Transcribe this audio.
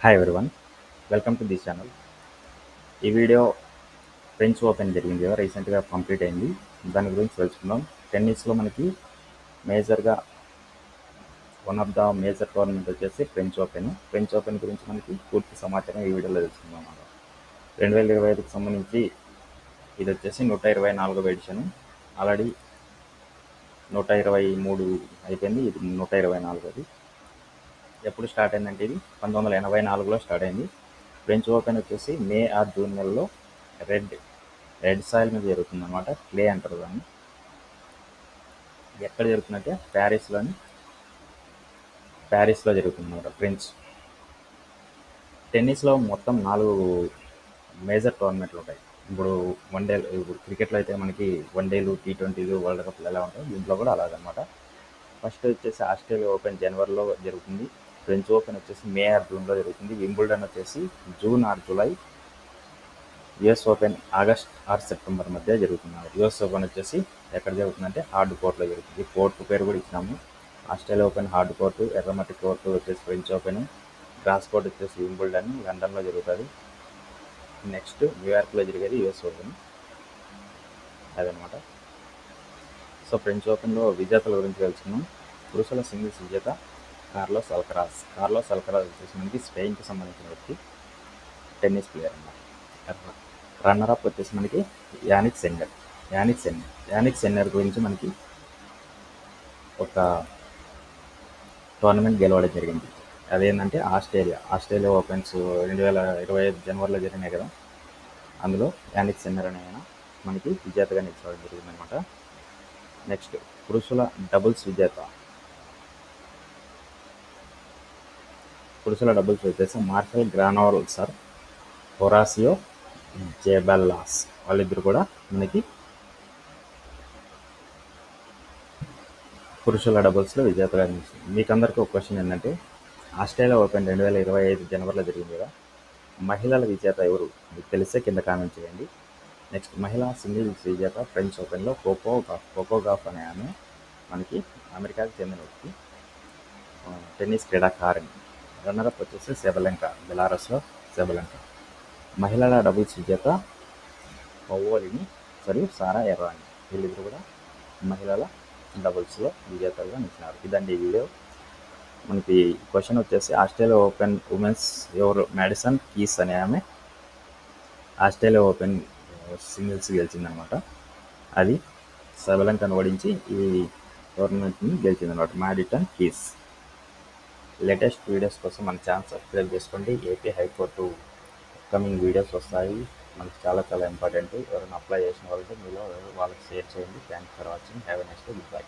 Hi everyone, welcome to this channel. ఈ video French open జరిగింది కదా, రీసెంట్గా కంప్లీట్ అయింది. దాని గురించి తెలుసుకుందాం. టెన్నిస్లో మనకి మేజర్గా one of the major tournament వచ్చేసి ఫ్రెంచ్ ఓపెన్ గురించి మనకి పూర్తి సమాచారం ఈ వీడియోలో తెలుసుకుందాం అన్నమాట. 2025కి సంబంధించి ఇది వచ్చేసి 124వ ఎడిషన్. ఆల్రెడీ 123 అయిపోయింది, ఇది 124ది. ఎప్పుడు స్టార్ట్ అయిందంటే ఇది 1984లో స్టార్ట్ అయింది. ఫ్రెంచ్ ఓపెన్ వచ్చేసి మే ఆర్ జూన్ నెలలో రెడ్ సాయిల్ మీద జరుగుతుంది అనమాట. క్లే అంటారు దాన్ని. ఎక్కడ జరుగుతుందంటే ప్యారిస్లో జరుగుతుంది అనమాట. ఫ్రెంచ్ టెన్నిస్లో మొత్తం 4 మేజర్ టోర్నమెంట్లు ఉంటాయి. ఇప్పుడు ఇప్పుడు క్రికెట్లో అయితే మనకి వన్డేలు, T20లు, వరల్డ్ కప్లు ఎలా ఉంటాయి, దీంట్లో కూడా అలాగనమాట. ఫస్ట్ వచ్చేసి ఆస్ట్రేలియా ఓపెన్ జనవరిలో జరుగుతుంది. ఫ్రెంచ్ ఓపెన్ వచ్చేసి మే ఆర్ జూన్లో జరుగుతుంది. వింబుల్డన్ వచ్చేసి June or July. US open August or September మధ్య జరుగుతుంది. యుఎస్ ఓపెన్ వచ్చేసి ఎక్కడ జరుగుతుందంటే హార్డ్ కోర్ట్లో జరుగుతుంది. కోర్టు పేరు కూడా ఇచ్చినాము. ఆస్ట్రేలియా ఓపెన్ హార్డ్ కోర్టు, ఎర్రమట్టి కోర్టు వచ్చేసి ఫ్రెంచ్ ఓపెన్, గ్రాస్ కోర్ట్ వచ్చేసి వింబుల్డన్ లండన్లో జరుగుతుంది. నెక్స్ట్ న్యూయార్క్లో జరిగేది యుఎస్ ఓపెన్. అదనమాట. సో ఫ్రెంచ్ ఓపెన్లో విజేతల గురించి తెలుసుకున్నాం. పురుషుల సింగిల్స్ విజేత కార్లోస్ అల్కరాజ్ వచ్చేసి మనకి స్పెయిన్కి సంబంధించిన వ్యక్తి, టెన్నిస్ ప్లేయర్ అన్నమాట. రన్నర్ అప్ వచ్చేసి మనకి యానిక్ సెన్నర్ గురించి మనకి ఒక టోర్నమెంట్ గెలవడం జరిగింది. అదేంటంటే ఆస్ట్రేలియా ఓపెన్స్ 2025 జనవరిలో జరిగినాయి కదా, అందులో యానిక్ సెన్నర్ అనే ఆయన మనకి విజేతగా నిలిచడం జరిగిందనమాట. నెక్స్ట్ పురుషుల డబుల్స్ వచ్చేసి మార్షల్ గ్రానోల్సర్, హొరాసియో జెబెల్లాస్, వాళ్ళిద్దరు కూడా మనకి పురుషుల డబుల్స్లో విజేతగా నిలిచింది. మీకు అందరికీ ఒక క్వశ్చన్ ఏంటంటే, ఆస్ట్రేలియా ఓపెన్ 2025 జనవరిలో జరిగింది కదా, మహిళల విజేత ఎవరు? మీకు తెలిస్తే కింద కామెంట్ చేయండి. నెక్స్ట్ మహిళా సింగిల్స్ విజేత ఫ్రెంచ్ ఓపెన్లో కోకో గాఫ్ అనే ఆమె మనకి అమెరికాకి చెందిన వ్యక్తి, టెన్నిస్ క్రీడాకారిణి. రన్నరప్ వచ్చేసి బెలారస్లో సెబలంక. మహిళల డబుల్స్ విజేత సారా ఎర్రాని. వీళ్ళిద్దరు కూడా మహిళల డబుల్స్లో విజేతలుగా నిలిచినారు. ఇదండి ఈ వీడియో. మనకి క్వశ్చన్ వచ్చేసి ఆస్ట్రేలియా ఓపెన్ ఉమెన్స్ ఎవరు? మ్యాడిసన్ కీస్ అనే ఆమె ఆస్ట్రేలియా ఓపెన్ సింగిల్స్ గెలిచిందనమాట. అది సెబలంకను ఓడించి ఈ టోర్నమెంట్ని గెలిచిందనమాట. Madison Keys. లేటెస్ట్ వీడియోస్ కోసం మన ఛానల్ సబ్స్క్రైబ్ చేసుకోండి. ఏపీ హైకోర్టు అప్కమింగ్ వీడియోస్ వస్తాయి. మనకి చాలా చాలా ఇంపార్టెంట్. ఎవరైనా అప్లై చేసిన వాళ్ళకి మీలో వాళ్ళకి షేర్ చేయండి. Thanks for watching. Have a nice day. Good bye.